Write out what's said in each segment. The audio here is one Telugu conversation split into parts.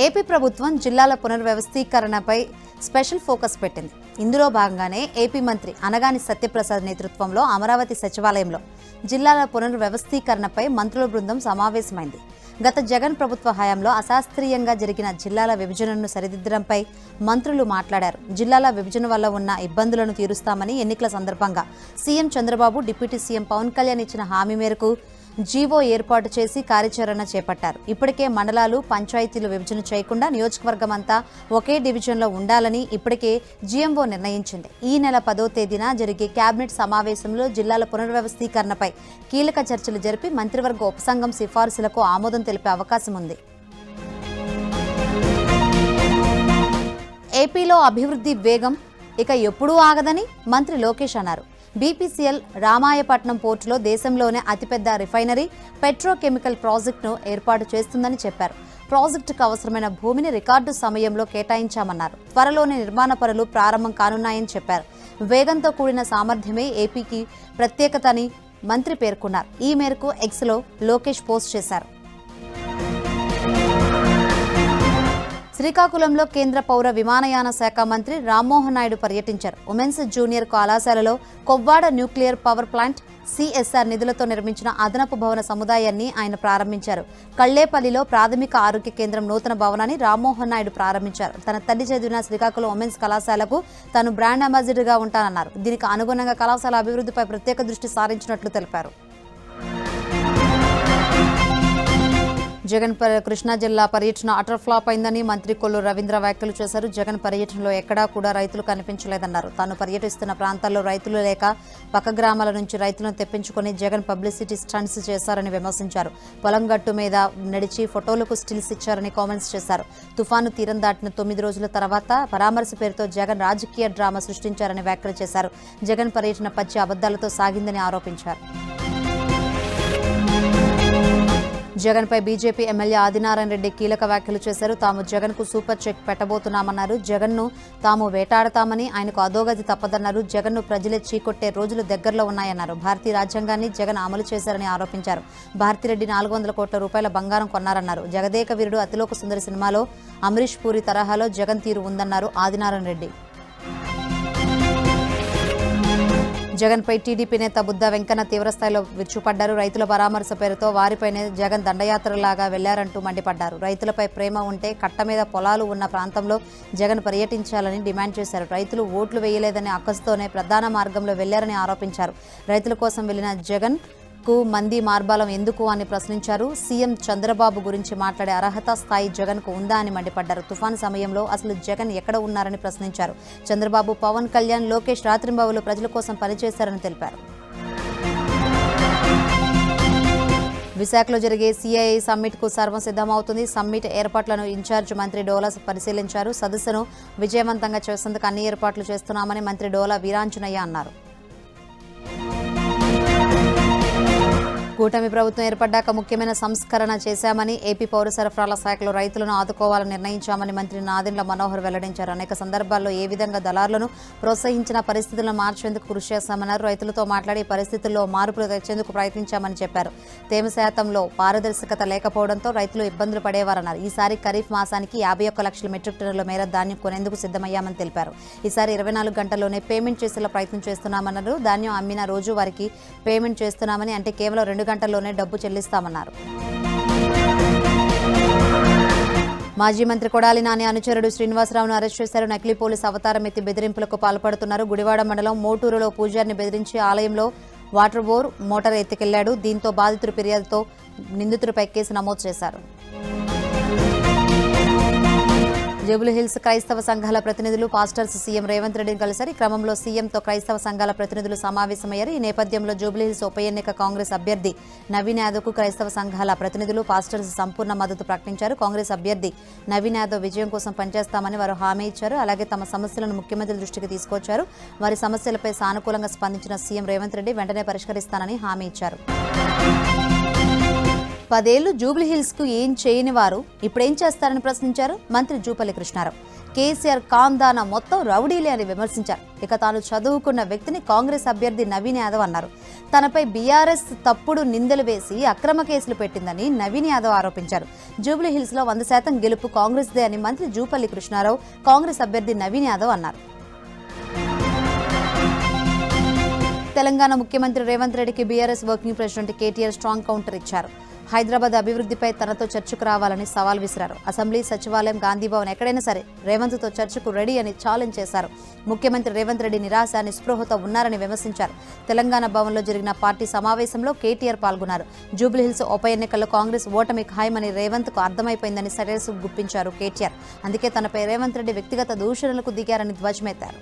ఏపీ ప్రభుత్వం జిల్లాల పునర్వ్యవస్థీకరణపై స్పెషల్ ఫోకస్ పెట్టింది. ఇందులో భాగంగానే ఏపీ మంత్రి అనగాని సత్యప్రసాద్ నేతృత్వంలో అమరావతి సచివాలయంలో జిల్లాల పునర్వ్యవస్థీకరణపై మంత్రుల బృందం సమావేశమైంది. గత జగన్ ప్రభుత్వ హయాంలో అశాస్త్రీయంగా జరిగిన జిల్లాల విభజనను సరిదిద్దడంపై మంత్రులు మాట్లాడారు. జిల్లాల విభజన వల్ల ఉన్న ఇబ్బందులను తీరుస్తామని ఎన్నికల సందర్భంగా CM Chandrababu, deputy CM Pawan Kalyan ఇచ్చిన హామీ మేరకు జీవో ఏర్పాటు చేసి కార్యాచరణ చేపట్టారు. ఇప్పటికే మండలాలు, పంచాయతీలు విభజన చేయకుండా నియోజకవర్గం అంతా ఒకే డివిజన్లో ఉండాలని ఇప్పటికే జీఎంఓ నిర్ణయించింది. ఈ నెల 10వ తేదీన జరిగే కేబినెట్ సమావేశంలో జిల్లాల పునర్వ్యవస్థీకరణపై కీలక చర్చలు జరిపి మంత్రివర్గ ఉపసంఘం సిఫార్సులకు ఆమోదం తెలిపే అవకాశం ఉంది. ఏపీలో అభివృద్ధి వేగం ఇక ఎప్పుడూ ఆగదని మంత్రి లోకేష్ అన్నారు. బీపీసీఎల్ రామాయపట్నం పోర్టులో దేశంలోనే అతిపెద్ద రిఫైనరీ, పెట్రోకెమికల్ ప్రాజెక్టును ఏర్పాటు చేస్తుందని చెప్పారు. ప్రాజెక్టుకు అవసరమైన భూమిని రికార్డు సమయంలో కేటాయించామన్నారు. త్వరలోనే నిర్మాణ పనులు ప్రారంభం కానున్నాయని చెప్పారు. వేగంతో కూడిన సామర్థ్యమే ఏపీకి ప్రత్యేకత అని మంత్రి పేర్కొన్నారు. ఈ మేరకు ఎక్స్లో లోకేష్ పోస్ట్ చేశారు. శ్రీకాకుళంలో కేంద్ర పౌర విమానయాన శాఖ మంత్రి రామ్మోహన్ నాయుడు పర్యటించారు. ఉమెన్స్ జూనియర్ కళాశాలలో Kovvada nuclear power plant CSR నిధులతో నిర్మించిన అదనపు భవన సముదాయాన్ని ఆయన ప్రారంభించారు. కళ్లేపల్లిలో ప్రాథమిక ఆరోగ్య కేంద్రం నూతన భవనాన్ని రామ్మోహన్ నాయుడు ప్రారంభించారు. తన తల్లి చదివిన శ్రీకాకుళం ఉమెన్స్ కళాశాలకు తాను బ్రాండ్ అంబాసిడర్గా ఉంటానన్నారు. దీనికి అనుగుణంగా కళాశాల అభివృద్ధిపై ప్రత్యేక దృష్టి సారించినట్లు తెలిపారు. జగన్ కృష్ణా జిల్లా పర్యటన అటర్ ఫ్లాప్ అయిందని మంత్రి కొల్లు రవీంద్ర వ్యాఖ్యలు చేశారు. జగన్ పర్యటనలో ఎక్కడా కూడా రైతులు కనిపించలేదన్నారు. తాను పర్యటిస్తున్న ప్రాంతాల్లో రైతులు లేక పక్క గ్రామాల నుంచి రైతులను తెప్పించుకుని జగన్ పబ్లిసిటీ స్టంట్స్ చేశారని విమర్శించారు. పొలం గట్టు మీద నడిచి ఫోటోలకు స్టిల్స్ ఇచ్చారని కామెంట్స్ చేశారు. తుఫాను తీరం దాటిన 9 రోజుల తర్వాత పరామర్శ పేరుతో జగన్ రాజకీయ డ్రామా సృష్టించారని వ్యాఖ్యలు చేశారు. జగన్ పర్యటన పచ్చి అబద్దాలతో సాగిందని ఆరోపించారు. జగన్పై బీజేపీ ఎమ్మెల్యే ఆదినారాయణ రెడ్డి కీలక వ్యాఖ్యలు చేశారు. తాము జగన్కు సూపర్ చెక్ పెట్టబోతున్నామన్నారు. జగన్ను తాము వేటాడతామని, ఆయనకు అధోగతి తప్పదన్నారు. జగన్ను ప్రజలే చీకొట్టే రోజులు దగ్గరలో ఉన్నాయన్నారు. భారతీయ రాజ్యాంగాన్ని జగన్ అమలు చేశారని ఆరోపించారు. భారతిరెడ్డి 400 కోట్ల రూపాయల బంగారం కొన్నారన్నారు. జగదేక వీరుడు అతిలోక సుందరి సినిమాలో అమరీష్ పూరి తరహాలో జగన్ తీరు ఉందన్నారు ఆదినారాయణ రెడ్డి. జగన్పై టీడీపీ నేత బుద్ధా వెంకన్న తీవ్రస్థాయిలో విరుచుపడ్డారు. రైతుల పరామర్శ పేరుతో వారిపైనే జగన్ దండయాత్రలాగా వెళ్లారంటూ మండిపడ్డారు. రైతులపై ప్రేమ ఉంటే కట్ట మీద పొలాలు ఉన్న ప్రాంతంలో జగన్ పర్యటించాలని డిమాండ్ చేశారు. రైతులు ఓట్లు వేయలేదనే అక్కసుతోనే ప్రధాన మార్గంలో వెళ్లారని ఆరోపించారు. రైతుల కోసం వెళ్లిన జగన్ కు మంది మార్బాలం ఎందుకు అని ప్రశ్నించారు. సీఎం చంద్రబాబు గురించి మాట్లాడే అర్హత స్థాయి జగన్ కు ఉందా అని మండిపడ్డారు. తుఫాను సమయంలో అసలు జగన్ ఎక్కడ ఉన్నారని ప్రశ్నించారు. చంద్రబాబు, పవన్ కళ్యాణ్, లోకేష్ రాత్రింబవళ్లు ప్రజల కోసం పనిచేశారని తెలిపారు. విశాఖలో జరిగే సిఐఐ సమ్మిట్ కు సర్వం సిద్ధమవుతుంది. సమ్మిట్ ఏర్పాట్లను ఇన్ఛార్జ్ మంత్రి డోలా పరిశీలించారు. సదస్సును విజయవంతంగా చేసేందుకు అన్ని ఏర్పాట్లు చేస్తున్నామని మంత్రి డోలా వీరాంజనేయ అన్నారు. కూటమి ప్రభుత్వం ఏర్పడ్డాక ముఖ్యమైన సంస్కరణ చేశామని, ఏపీ పౌర సరఫరాల శాఖలో రైతులను ఆదుకోవాలని నిర్ణయించామని మంత్రి నాదెండ్ల మనోహర్ వెల్లడించారు. అనేక సందర్భాల్లో ఏ విధంగా దళారులను ప్రోత్సహించిన పరిస్థితులను మార్చేందుకు కృషి చేశామన్నారు. రైతులతో మాట్లాడి పరిస్థితుల్లో మార్పులు తెచ్చేందుకు ప్రయత్నించామని చెప్పారు. తేమ శాతంలో పారదర్శకత లేకపోవడంతో రైతులు ఇబ్బందులు పడేవారన్నారు. ఈసారి ఖరీఫ్ మాసానికి 51 లక్షల మెట్రిక్ టన్నుల మేర ధాన్యం కొనేందుకు సిద్ధమయ్యామని తెలిపారు. ఈసారి 24 గంటల్లోనే పేమెంట్ చేసేలా ప్రయత్నం చేస్తున్నామన్నారు. ధాన్యం అమ్మిన రోజు వారికి పేమెంట్ చేస్తున్నామని, అంటే కేవలం 2 గంటల్లోనే డబ్బు చెల్లిస్తామన్నారు. మాజీ మంత్రి కొడాలి నాని అనుచరుడు శ్రీనివాసరావును అరెస్ట్ చేశారు. నకిలీ పోలీసు అవతారం ఎత్తి బెదిరింపులకు పాల్పడుతున్నారు. గుడివాడ మండలం మోటూరులో పూజారిని బెదిరించి ఆలయంలో వాటర్ బోర్ మోటార్ ఎత్తుకెళ్లాడు. దీంతో బాధితుడి ఫిర్యాదుతో నిందితుడిపై కేసు నమోదు చేశారు. జూబ్లీహిల్స్ క్రైస్తవ సంఘాల ప్రతినిధులు పాస్టర్స్ సీఎం రేవంత్ రెడ్డిని కలిశారు. ఈ క్రమంలో సీఎంతో క్రైస్తవ సంఘాల ప్రతినిధులు సమావేశమయ్యారు. ఈ నేపథ్యంలో జూబ్లీహిల్స్ ఉప ఎన్నిక కాంగ్రెస్ అభ్యర్థి నవీన్ యాదవ్కు క్రైస్తవ సంఘాల ప్రతినిధులు పాస్టర్స్ సంపూర్ణ మద్దతు ప్రకటించారు. కాంగ్రెస్ అభ్యర్థి నవీన్ యాదవ్ విజయం కోసం పనిచేస్తామని వారు హామీ ఇచ్చారు. అలాగే తమ సమస్యలను ముఖ్యమంత్రి దృష్టికి తీసుకొచ్చారు. వారి సమస్యలపై సానుకూలంగా స్పందించిన సీఎం రేవంత్ రెడ్డి వెంటనే పరిష్కరిస్తానని హామీ ఇచ్చారు. 10 ఏళ్లు జూబ్లీహిల్స్కు ఏం చేయని వారు ఇప్పుడేం చేస్తారని ప్రశ్నించారు మంత్రి జూపల్లి కృష్ణారావు. కేసీఆర్ కాందాన మొత్తం రౌడీలే అని విమర్శించారు. ఇక తాను చదువుకున్న వ్యక్తిని కాంగ్రెస్ అభ్యర్థి నవీన్ యాదవ్ అన్నారు. తనపై బీఆర్ఎస్ తప్పుడు నిందలు వేసి అక్రమ కేసులు పెట్టిందని నవీన్ యాదవ్ ఆరోపించారు. జూబ్లీహిల్స్లో 100% గెలుపు కాంగ్రెస్దే అని మంత్రి జూపల్లి కృష్ణారావు కాంగ్రెస్ అభ్యర్థి నవీన్ యాదవ్ అన్నారు. తెలంగాణ ముఖ్యమంత్రి రేవంత్ రెడ్డికి BRS working president KTR strong counter ఇచ్చారు. హైదరాబాద్ అభివృద్ధిపై తనతో చర్చకు రావాలని సవాల్ విసిరారు. అసెంబ్లీ, సచివాలయం, గాంధీభవన్ ఎక్కడైనా సరే రేవంత్తో చర్చకు రెడీ అని ఛాలెంజ్ చేశారు. ముఖ్యమంత్రి రేవంత్ రెడ్డి నిరాశ, నిస్పృహతో ఉన్నారని విమర్శించారు. తెలంగాణ భవన్లో జరిగిన పార్టీ సమావేశంలో కేటీఆర్ పాల్గొన్నారు. జూబ్లీహిల్స్ ఉప ఎన్నికల్లో కాంగ్రెస్ ఓటమి ఖాయమని రేవంత్కు అర్థమైపోయిందని సెటైర్స్ గుప్పించారు కేటీఆర్. అందుకే తనపై రేవంత్ రెడ్డి వ్యక్తిగత దూషణలకు దిగారని ధ్వజమెత్తారు.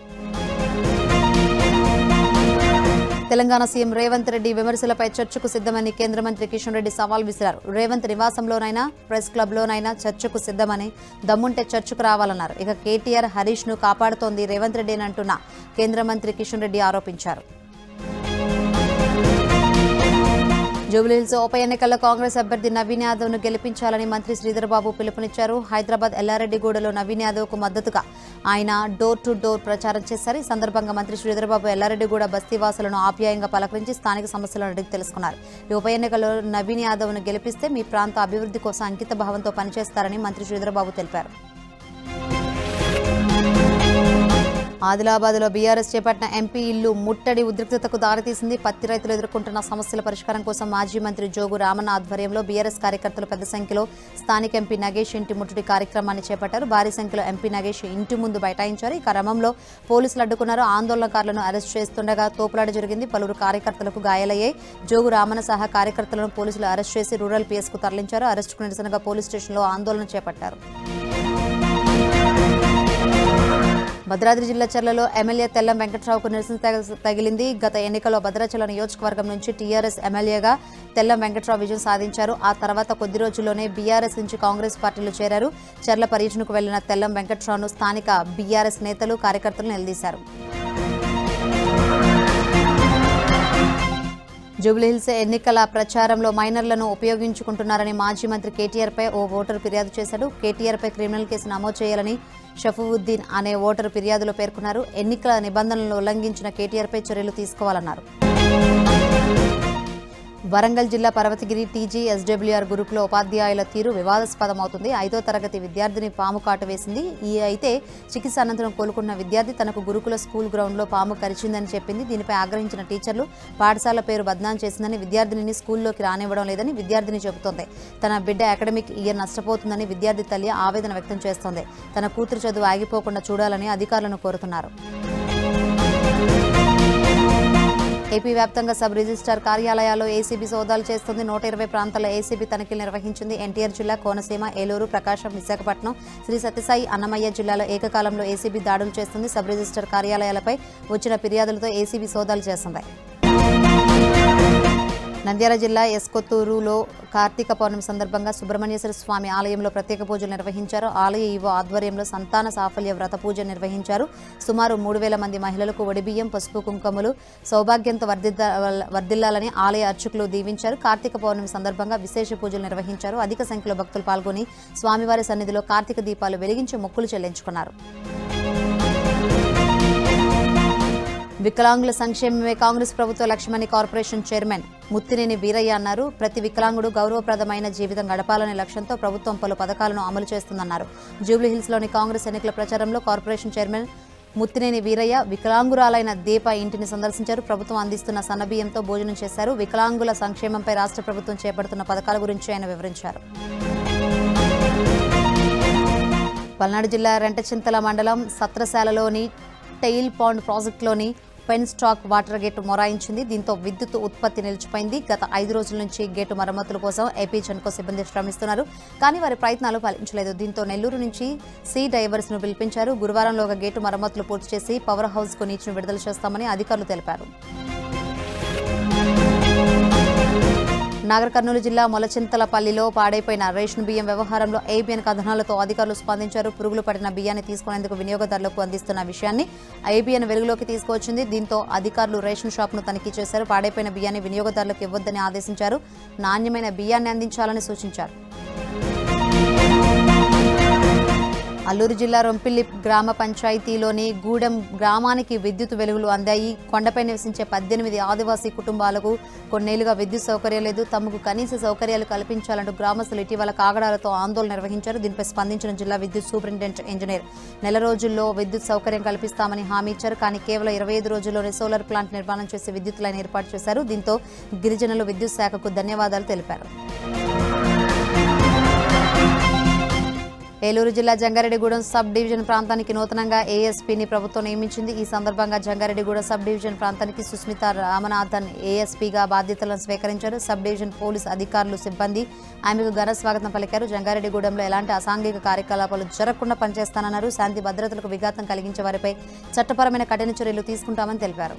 తెలంగాణ సీఎం రేవంత్ రెడ్డి విమర్శలపై చర్చకు సిద్ధమని కేంద్ర మంత్రి కిషన్ రెడ్డి సవాల్ విసిరారు. రేవంత్ నివాసంలోనైనా, ప్రెస్ క్లబ్లోనైనా చర్చకు సిద్ధమని, దమ్ముంటే చర్చకు రావాలన్నారు. ఇక కేటీఆర్, హరీష్ను కాపాడుతోంది రేవంత్ రెడ్డి అని అంటున్న కేంద్ర మంత్రి కిషన్ రెడ్డి ఆరోపించారు. జూబ్లీహిల్స్ ఉప ఎన్నికల్లో కాంగ్రెస్ అభ్యర్థి నవీన్ యాదవ్ను గెలిపించాలని మంత్రి శ్రీధర్బాబు పిలుపునిచ్చారు. హైదరాబాద్ ఎల్లారెడ్డిగూడలో నవీన్ యాదవ్కు మద్దతుగా ఆయన డోర్ టు డోర్ ప్రచారం చేశారు. ఈ సందర్భంగా మంత్రి శ్రీధర్బాబు ఎల్లారెడ్డిగూడ బస్తీవాసులను ఆప్యాయంగా పలకరించి స్థానిక సమస్యలను అడిగి తెలుసుకున్నారు. ఈ ఉప ఎన్నికల్లో నవీన్ యాదవ్ను గెలిపిస్తే మీ ప్రాంత అభివృద్ధి కోసం అంకిత భావంతో పనిచేస్తారని మంత్రి శ్రీధర్బాబు తెలిపారు. ఆదిలాబాద్లో బీఆర్ఎస్ చేపట్టిన ఎంపీ ఇల్లు ముట్టడి ఉద్రిక్తతకు దారితీసింది. పత్తి రైతులు ఎదుర్కొంటున్న సమస్యల పరిష్కారం కోసం మాజీ మంత్రి జోగు రామన్న ఆధ్వర్యంలో బీఆర్ఎస్ కార్యకర్తలు పెద్ద సంఖ్యలో స్థానిక ఎంపీ నగేష్ ఇంటి ముట్టడి కార్యక్రమాన్ని చేపట్టారు. భారీ సంఖ్యలో ఎంపీ నగేష్ ఇంటి ముందు బైఠాయించారు. ఈ క్రమంలో పోలీసులు అడ్డుకున్నారు. ఆందోళనకారులను అరెస్ట్ చేస్తుండగా తోపులాట జరిగింది. పలువురు కార్యకర్తలకు గాయాలయ్యాయి. జోగు రామన్న సహా కార్యకర్తలను పోలీసులు అరెస్ట్ చేసి రూరల్ పీఎస్కు తరలించారు. అరెస్టుకు నిరసనగా పోలీస్ స్టేషన్లో ఆందోళన చేపట్టారు. భద్రాద్రి జిల్లా చర్లలో ఎమ్మెల్యే తెల్లం వెంకట్రావుకు నిరసన తగిలింది. గత ఎన్నికల్లో భద్రాచలం నియోజకవర్గం నుంచి టీఆర్ఎస్ ఎమ్మెల్యేగా తెల్లం వెంకట్రావు విజయం సాధించారు. ఆ తర్వాత కొద్ది రోజుల్లోనే బీఆర్ఎస్ నుంచి కాంగ్రెస్ పార్టీలో చేరారు. చర్ల పర్యటనకు వెళ్లిన తెల్లం వెంకట్రావును స్థానిక బీఆర్ఎస్ నేతలు, కార్యకర్తలు నిలదీశారు. జూబ్లీహిల్స్ ఎన్నికల ప్రచారంలో మైనర్లను ఉపయోగించుకుంటున్నారని మాజీ మంత్రి కేటీఆర్పై ఓ ఓటరు ఫిర్యాదు చేశాడు. కేటీఆర్పై క్రిమినల్ కేసు నమోదు చేయాలని షఫువుద్దీన్ అనే ఓటరు ఫిర్యాదులో పేర్కొన్నారు. ఎన్నికల నిబంధనలను ఉల్లంఘించిన కేటీఆర్పై చర్యలు తీసుకోవాలన్నారు. వరంగల్ జిల్లా పర్వతగిరి టీజీ ఎస్డబ్ల్యూఆర్ గురుకుల ఉపాధ్యాయుల తీరు వివాదాస్పదమవుతుంది. 5వ తరగతి విద్యార్థిని పాము కాటు వేసింది. అయితే చికిత్స అనంతరం కోలుకున్న విద్యార్థి తనకు గురుకుల స్కూల్ గ్రౌండ్లో పాము కరిచిందని చెప్పింది. దీనిపై ఆగ్రహించిన టీచర్లు పాఠశాల పేరు బద్నాం చేసిందని, విద్యార్థినిని స్కూల్లోకి రానివ్వడం లేదని విద్యార్థిని చెబుతోంది. తన బిడ్డ అకాడమిక్ ఇయర్ నష్టపోతుందని విద్యార్థి తల్లి ఆవేదన వ్యక్తం చేస్తోంది. తన కూతురు చదువు ఆగిపోకుండా చూడాలని అధికారులను కోరుతున్నారు. ఏపీ వ్యాప్తంగా సబ్ రిజిస్ట్రార్ కార్యాలయాల్లో ఏసీబీ సోదాలు చేస్తుంది. 120 ప్రాంతాల్లో ఏసీబీ తనిఖీలు నిర్వహించింది. ఎన్టీఆర్ జిల్లా, కోనసీమ, ఏలూరు, ప్రకాశం, విశాఖపట్నం, శ్రీ సత్యసాయి, అన్నమయ్య జిల్లాలో ఏకకాలంలో ఏసీబీ దాడులు చేస్తుంది. సబ్ రిజిస్ట్రార్ కార్యాలయాలపై వచ్చిన ఫిర్యాదులతో ఏసీబీ సోదాలు చేస్తుంది. నంద్యాల జిల్లా ఎస్కొత్తూరులో కార్తీక పౌర్ణమి సందర్భంగా సుబ్రహ్మణ్యేశ్వర స్వామి ఆలయంలో ప్రత్యేక పూజలు నిర్వహించారు. ఆలయ ఈవో ఆధ్వర్యంలో సంతాన సాఫల్య వ్రత పూజ నిర్వహించారు. సుమారు 3000 మంది మహిళలకు వడిబియ్యం, పసుపు, కుంకుమలు సౌభాగ్యంతో వర్ధిల్లాలని ఆలయ అర్చకులు దీవించారు. కార్తీక పౌర్ణమి సందర్భంగా విశేష పూజలు నిర్వహించారు. అధిక సంఖ్యలో భక్తులు పాల్గొని స్వామివారి సన్నిధిలో కార్తీక దీపాలు వెలిగించి మొక్కులు చెల్లించుకున్నారు. వికలాంగుల సంక్షేమమే కాంగ్రెస్ ప్రభుత్వ లక్ష్యమని కార్పొరేషన్ చైర్మన్ ముత్తినేని వీరయ్య అన్నారు. ప్రతి వికలాంగుడు గౌరవప్రదమైన జీవితం గడపాలనే లక్ష్యంతో ప్రభుత్వం పలు పథకాలను అమలు చేస్తుందన్నారు. జూబ్లీహిల్స్లోని కాంగ్రెస్ ఎన్నికల ప్రచారంలో కార్పొరేషన్ చైర్మన్ ముత్తినేని వీరయ్య వికలాంగురాలైన దీప ఇంటిని సందర్శించారు. ప్రభుత్వం అందిస్తున్న సన్నబియ్యంతో భోజనం చేశారు. వికలాంగుల సంక్షేమంపై రాష్ట్ర ప్రభుత్వం చేపడుతున్న పథకాల గురించి ఆయన వివరించారు. పల్నాడు జిల్లా రెంటచింతల మండలం సత్రశాలలోని టెయిల్ పాండ్ ప్రాజెక్టులోని పెన్ స్టాక్ వాటర్ గేటు మొరాయించింది. దీంతో విద్యుత్ ఉత్పత్తి నిలిచిపోయింది. గత 5 రోజుల నుంచి గేటు మరమ్మతుల కోసం ఏపీ జెన్కో సిబ్బంది శ్రమిస్తున్నారు. కానీ వారి ప్రయత్నాలు ఫలించలేదు. దీంతో నెల్లూరు నుంచి సీ డైవర్స్ ను పిలిపించారు. గురువారంలోగా గేటు మరమ్మతులు పూర్తి చేసి పవర్ హౌస్ కు నీటిని విడుదల చేస్తామని అధికారులు తెలిపారు. నాగర్ కర్నూలు జిల్లా మొలచింతలపల్లిలో పాడైపోయిన రేషన్ బియ్యం వ్యవహారంలో ఏబిఎన్ కథనాలతో అధికారులు స్పందించారు. పురుగులు పడిన బియ్యాన్ని తీసుకునేందుకు వినియోగదారులకు అందిస్తున్న విషయాన్ని ఏబిఎన్ వెలుగులోకి తీసుకువచ్చింది. దీంతో అధికారులు రేషన్ షాప్ను తనిఖీ చేశారు. పాడైపోయిన బియ్యాన్ని వినియోగదారులకు ఇవ్వొద్దని ఆదేశించారు. నాణ్యమైన బియ్యాన్ని అందించాలని సూచించారు. అల్లూరు జిల్లా రొంపిల్లి గ్రామ పంచాయతీలోని గూడెం గ్రామానికి విద్యుత్ వెలుగులు అందాయి. కొండపై నివసించే 18 ఆదివాసీ కుటుంబాలకు కొన్నేళ్లుగా విద్యుత్ సౌకర్యం లేదు. తమకు కనీస సౌకర్యాలు కల్పించాలంటూ గ్రామస్తులు ఇటీవల కాగడాలతో ఆందోళన నిర్వహించారు. దీనిపై స్పందించిన జిల్లా విద్యుత్ సూపరింటెండెంట్ ఇంజనీర్ నెల రోజుల్లో విద్యుత్ సౌకర్యం కల్పిస్తామని హామీ ఇచ్చారు. కానీ కేవలం 25 రోజుల్లోనే సోలార్ ప్లాంట్ నిర్మాణం చేసి విద్యుత్ లైన్ ఏర్పాటు చేశారు. దీంతో గిరిజనులు విద్యుత్ శాఖకు ధన్యవాదాలు తెలిపారు. ఏలూరు జిల్లా జంగారెడ్డిగూడెం సబ్ డివిజన్ ప్రాంతానికి నూతనంగా ఏఎస్పీని ప్రభుత్వం నియమించింది. ఈ సందర్భంగా జంగారెడ్డిగూడెం సబ్ డివిజన్ ప్రాంతానికి సుస్మిత రామనాథన్ ఏఎస్పీగా బాధ్యతలను స్వీకరించారు. సబ్ డివిజన్ పోలీస్ అధికారులు, సిబ్బంది ఆమెకు ఘన స్వాగతం పలికారు. జంగారెడ్డిగూడెంలో ఎలాంటి అసాంఘిక కార్యకలాపాలు జరగకుండా పనిచేస్తానన్నారు. శాంతి భద్రతలకు విఘాతం కలిగించే వారిపై చట్టపరమైన కఠిన చర్యలు తీసుకుంటామని తెలిపారు.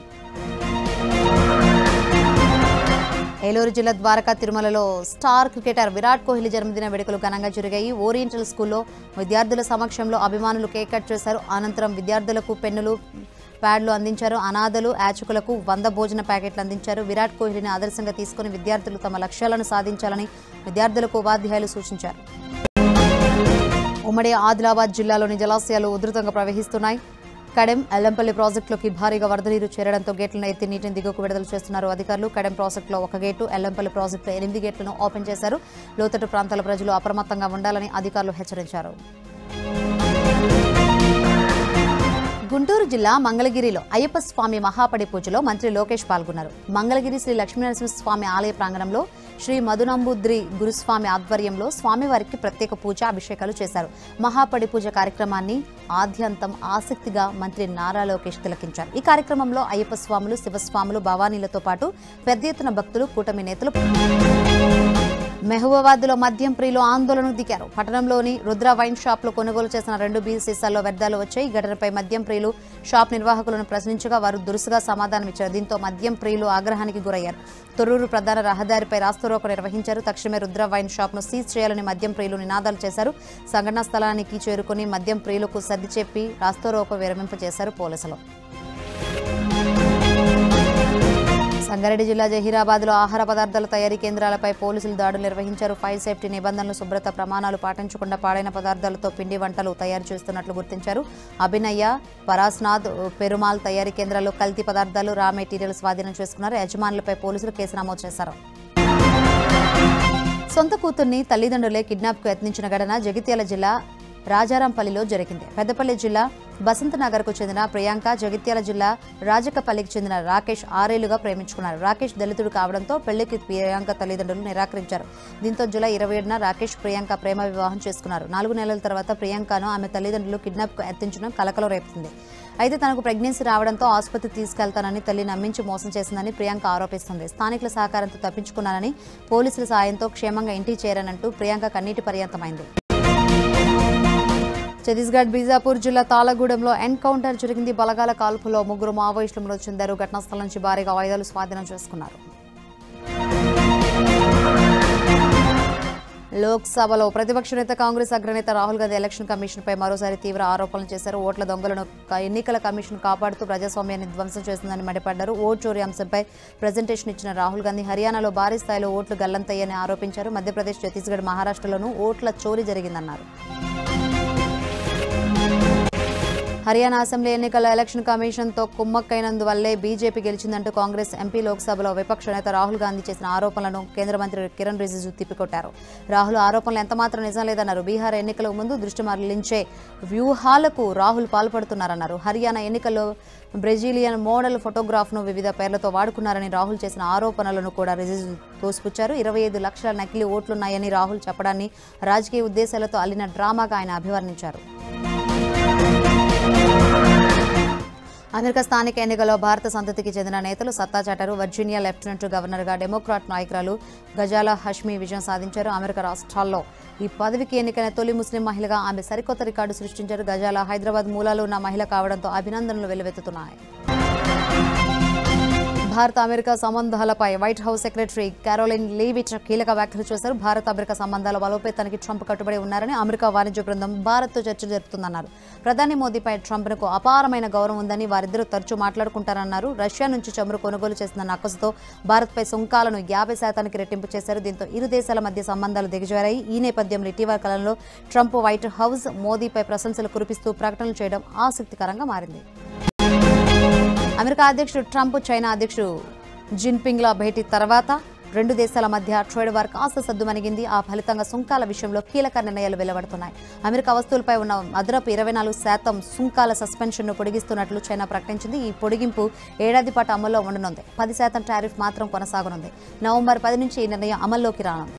ఏలూరు జిల్లా ద్వారకా తిరుమలలో స్టార్ క్రికెటర్ విరాట్ కోహ్లీ జన్మదిన వేడుకలు ఘనంగా జరిగాయి. ఓరియంటల్ స్కూల్లో విద్యార్థుల సమక్షంలో అభిమానులు కేక్ కట్ చేశారు. అనంతరం విద్యార్థులకు పెన్నులు, ప్యాడ్లు అందించారు. అనాథలు, యాచకులకు 100 భోజన ప్యాకెట్లు అందించారు. విరాట్ కోహ్లీని ఆదర్శంగా తీసుకుని విద్యార్థులు తమ లక్ష్యాలను సాధించాలని విద్యార్థులకు ఉపాధ్యాయులు సూచించారు. ఉమ్మడి ఆదిలాబాద్ జిల్లాలోని జలాశయాలు ఉధృతంగా ప్రవహిస్తున్నాయి. కడెం, ఎల్లంపల్లి ప్రాజెక్టులోకి భారీగా వరద నీరు చేరడంతో గేట్లను ఎత్తి నీటిని దిగువకు విడుదల చేస్తున్నారు అధికారులు. కడెం ప్రాజెక్టులో 1 గేటు, ఎల్లంపల్లి ప్రాజెక్టులో 8 గేట్లను ఓపెన్ చేశారు. లోతట్టు ప్రాంతాల ప్రజలు అప్రమత్తంగా ఉండాలని అధికారులు హెచ్చరించారు. గుంటూరు జిల్లా మంగళగిరిలో అయ్యప్ప స్వామి మహాపడి పూజలో మంత్రి లోకేష్ పాల్గొన్నారు. మంగళగిరి శ్రీ లక్ష్మీనరసింహస్వామి ఆలయ ప్రాంగణంలో శ్రీ మధునంబుద్రి గురుస్వామి ఆధ్వర్యంలో స్వామివారికి ప్రత్యేక పూజ, అభిషేకాలు చేశారు. మహాపడి పూజ కార్యక్రమాన్ని ఆద్యంతం ఆసక్తిగా మంత్రి నారా లోకేష్ తిలకించారు. ఈ కార్యక్రమంలో అయ్యప్ప స్వాములు, శివస్వాములు, భవానీలతో పాటు పెద్ద ఎత్తున భక్తులు, కూటమి నేతలు. మెహబూబాబాద్లో మద్యం ప్రియులు ఆందోళనకు దిగారు. పట్టణంలోని రుద్ర వైన్ షాప్లో కొనుగోలు చేసిన 2 బీర్ సీసాల్లో వ్యర్థాలు వచ్చాయి. ఈ ఘటనపై మద్యం ప్రియులు షాప్ నిర్వాహకులను ప్రశ్నించగా వారు దురుసుగా సమాధానమిచ్చారు. దీంతో మద్యం ప్రియులు ఆగ్రహానికి గురయ్యారు. తొర్రూరు ప్రధాన రహదారిపై రాస్తారోకో నిర్వహించారు. తక్షణమే రుద్ర వైన్ షాప్ను సీజ్ చేయాలని మద్యం ప్రియులు నినాదాలు చేశారు. సంఘటనా స్థలానికి చేరుకుని మద్యం ప్రియులకు సర్ది చెప్పి రాస్తారోకో విరమింపజేశారు పోలీసులు. సంగారెడ్డి జిల్లా జహీరాబాద్లో ఆహార పదార్థాల తయారీ కేంద్రాలపై పోలీసులు దాడులు నిర్వహించారు. ఫైర్ సేఫ్టీ నిబంధనలు, శుభ్రత ప్రమాణాలు పాటించకుండా పాడైన పదార్థాలతో పిండి వంటలు తయారు చేస్తున్నట్లు గుర్తించారు. అభినయ్య, పరాస్నాథ్, పెరుమాల్ తయారీ కేంద్రాల్లో కల్తీ పదార్థాలు, రా మెటీరియల్ స్వాధీనం చేసుకున్నారు. యజమానులపై పోలీసులు కేసు నమోదు చేశారు. సొంత కూతుర్ని తల్లిదండ్రులే కిడ్నాప్కు యత్నించిన ఘటన జగిత్యాల జిల్లా రాజారాంపల్లిలో జరిగింది. పెద్దపల్లి జిల్లా బసంతనగర్కు చెందిన ప్రియాంక, జగిత్యాల జిల్లా రాజకపల్లికి చెందిన రాకేష్ 6 ఏళ్లుగా ప్రేమించుకున్నారు. రాకేష్ దళితుడు కావడంతో పెళ్లికి ప్రియాంక తల్లిదండ్రులు నిరాకరించారు. దీంతో జూలై 27న రాకేష్, ప్రియాంక ప్రేమ వివాహం చేసుకున్నారు. 4 నెలల తర్వాత ప్రియాంకను ఆమె తల్లిదండ్రులు కిడ్నాప్కు యత్నించడం కలకలం రేపుతుంది. అయితే తనకు ప్రెగ్నెన్సీ రావడంతో ఆసుపత్రి తీసుకెళ్తానని తల్లి నమ్మించి మోసం చేసిందని ప్రియాంక ఆరోపిస్తుంది. స్థానికుల సహకారంతో తప్పించుకున్నానని, పోలీసుల సాయంతో క్షేమంగా ఇంటికి చేరానంటూ ప్రియాంక కన్నీటి పర్యంతమైంది. ఛత్తీస్గఢ్ బీజాపూర్ జిల్లా తాళగూడెంలో ఎన్కౌంటర్ జరిగింది. బలగాల కాల్పులో 3 మావోయిస్టులు మృతి చెందారు. ఘటనా స్థలం నుంచి భారీగా ఆయుధాలు స్వాధీనం చేసుకున్నారు. లోక్సభలో ప్రతిపక్ష నేత కాంగ్రెస్ అగ్రనేత రాహుల్ గాంధీ ఎలక్షన్ కమిషన్పై మరోసారి తీవ్ర ఆరోపణలు చేశారు. ఓట్ల దొంగలను ఎన్నికల కమిషన్ కాపాడుతూ ప్రజాస్వామ్యాన్ని ధ్వంసం చేస్తుందని మండిపడ్డారు. ఓట్ చోరీ అంశంపై ప్రజెంటేషన్ ఇచ్చిన రాహుల్ గాంధీ హర్యానాలో భారీ స్థాయిలో ఓట్లు గల్లంతయ్యని ఆరోపించారు. మధ్యప్రదేశ్, ఛత్తీస్గఢ్, మహారాష్ట్రలోనూ ఓట్ల చోరీ జరిగిందన్నారు. హర్యానా అసెంబ్లీ ఎన్నికల్లో ఎలక్షన్ కమిషన్తో కుమ్మక్కైనందువల్లే బీజేపీ గెలిచిందంటూ కాంగ్రెస్ ఎంపీ లోక్సభలో విపక్ష నేత రాహుల్ గాంధీ చేసిన ఆరోపణలను కేంద్ర మంత్రి కిరణ్ రిజిజు తిప్పికొట్టారు. రాహుల్ ఆరోపణలు ఎంతమాత్రం నిజం లేదన్నారు. బీహార్ ఎన్నికల ముందు దృష్టి మరలించే వ్యూహాలకు రాహుల్ పాల్పడుతున్నారన్నారు. హర్యానా ఎన్నికల్లో బ్రెజిలియన్ మోడల్ ఫోటోగ్రాఫ్ను వివిధ పేర్లతో వాడుకున్నారని రాహుల్ చేసిన ఆరోపణలను కూడా రిజిజు తోసిపుచ్చారు. 25 లక్షల నకిలీ ఓట్లున్నాయని రాహుల్ చెప్పడాన్ని రాజకీయ ఉద్దేశాలతో అల్లిన డ్రామాగా ఆయన అభివర్ణించారు. అమెరికా స్థానిక ఎన్నికల్లో భారత సంతతికి చెందిన నేతలు సత్తా చాటారు. వర్జీనియా లెఫ్టినెంట్ గవర్నర్గా డెమోక్రాట్ నాయకురాలు గజాలా హష్మీ విజయం సాధించారు. అమెరికా రాష్ట్రాల్లో ఈ పదవికి ఎన్నికైన తొలి ముస్లిం మహిళగా ఆమె సరికొత్త రికార్డు సృష్టించారు. గజాలా హైదరాబాద్ మూలాలు ఉన్న మహిళ కావడంతో అభినందనలు వెల్లువెత్తుతున్నాయి. భారత అమెరికా సంబంధాలపై white house secretary Caroline Leavitt కీలక వ్యాఖ్యలు చేశారు. భారత అమెరికా సంబంధాల బలోపేతానికి ట్రంప్ కట్టుబడి ఉన్నారని, అమెరికా వాణిజ్య బృందం భారత్తో చర్చలు జరుపుతుందన్నారు. ప్రధాని మోదీపై ట్రంప్కు అపారమైన గౌరవం ఉందని, వారిద్దరూ తరచూ మాట్లాడుకుంటారన్నారు. రష్యా నుంచి చమురు కొనుగోలు చేసిన నక్కసుతో భారత్పై సుంకాలను 50% రెట్టింపు చేశారు. దీంతో ఇరు దేశాల మధ్య సంబంధాలు దిగజారాయి. ఈ నేపథ్యంలో ఇటీవల కాలంలో ట్రంప్ వైట్ హౌస్ మోదీపై ప్రశంసలు కురిపిస్తూ ప్రకటనలు చేయడం ఆసక్తికరంగా మారింది. అమెరికా అధ్యక్షుడు ట్రంప్ చైనా అధ్యక్షుడు జిన్పింగ్ల భేటీ తర్వాత రెండు దేశాల మధ్య ట్రేడ్ వార్ కాస్త సద్దుమణిగింది. ఆ ఫలితంగా సుంకాల విషయంలో కీలక నిర్ణయాలు వెలువడుతున్నాయి. అమెరికా వస్తువులపై ఉన్న అదనపు 24% సుంకాల సస్పెన్షన్ను పొడిగిస్తున్నట్లు చైనా ప్రకటించింది. ఈ పొడిగింపు ఏడాది పాటు అమల్లో ఉండనుంది. 10% టారిఫ్ మాత్రం కొనసాగనుంది. నవంబర్ 10 నుంచి ఈ నిర్ణయం అమల్లోకి రానుంది.